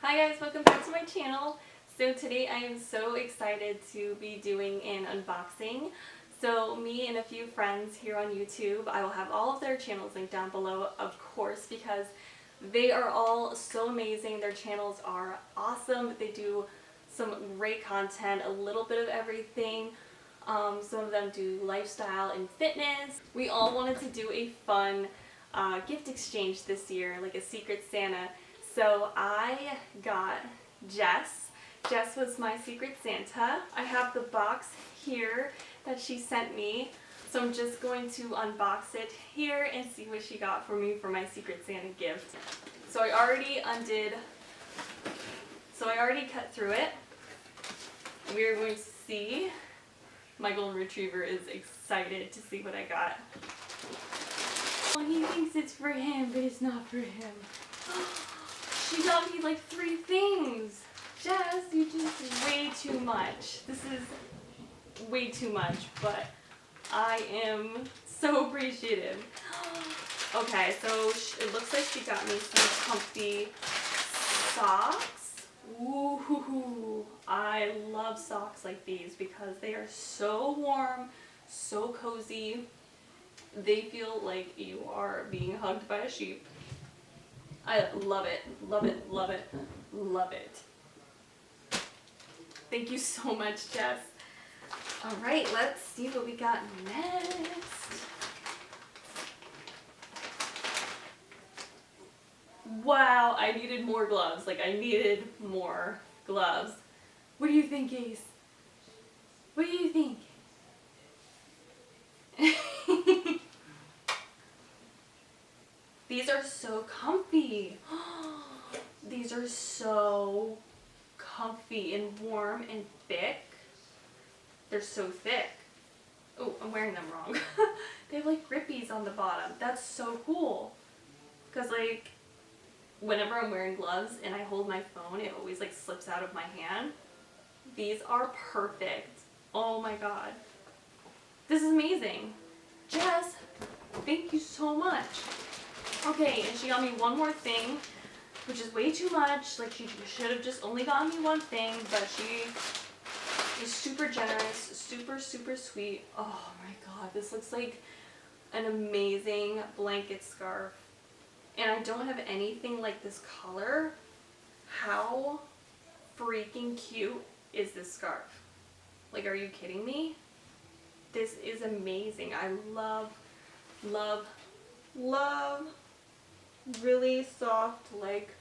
Hi guys, welcome back to my channel. So today I am so excited to be doing an unboxing. So me and a few friends here on YouTube, I will have all of their channels linked down below, of course, because they are all so amazing. Their channels are awesome. They do some great content, a little bit of everything. Some of them do lifestyle and fitness. We all wanted to do a fun gift exchange this year, like a Secret Santa. So I got Jess. Jess was my Secret Santa. I have the box here that she sent me. So I'm just going to unbox it here and see what she got for me for my Secret Santa gift. So I already cut through it. We are going to see. My golden retriever is excited to see what I got. Oh, he thinks it's for him, but it's not for him. She got me like 3 things. Jess, you just way too much. This is way too much, but I am so appreciative. Okay, so it looks like she got me some comfy socks. Ooh, I love socks like these because they are so warm, so cozy. They feel like you are being hugged by a sheep. I love it, love it, love it, love it. Thank you so much, Jess. All right, let's see what we got next. Wow, I needed more gloves. Like, I needed more gloves. What do you think, Ace? What do you think? These are so comfy. These are so comfy and warm and thick. They're so thick. Oh, I'm wearing them wrong. They have like grippies on the bottom. That's so cool. Because like, whenever I'm wearing gloves and I hold my phone, it always like slips out of my hand. These are perfect. Oh my god. This is amazing. Jess, thank you so much. Okay, and she got me one more thing, which is way too much. Like, she should have just only gotten me one thing, but she is super generous, super, super sweet. Oh my god, this looks like an amazing blanket scarf. And I don't have anything like this color. How freaking cute is this scarf? Like, are you kidding me? This is amazing. I love, love, love really soft, like,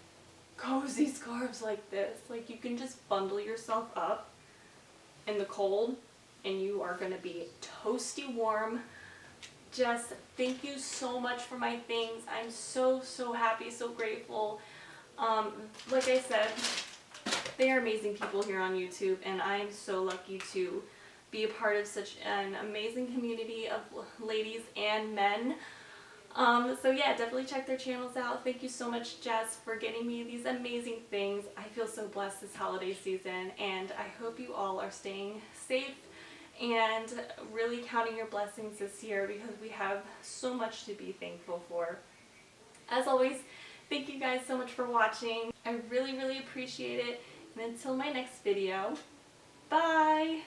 cozy scarves like this. Like, you can just bundle yourself up in the cold and you are gonna be toasty warm. Jess, thank you so much for my things. I'm so, so happy, so grateful. Like I said, they are amazing people here on YouTube, and I am so lucky to be a part of such an amazing community of ladies and men. So yeah, definitely check their channels out. Thank you so much, Jess, for getting me these amazing things. I feel so blessed this holiday season, and I hope you all are staying safe and really counting your blessings this year, because we have so much to be thankful for. As always, thank you guys so much for watching. I really, really appreciate it. And until my next video, bye!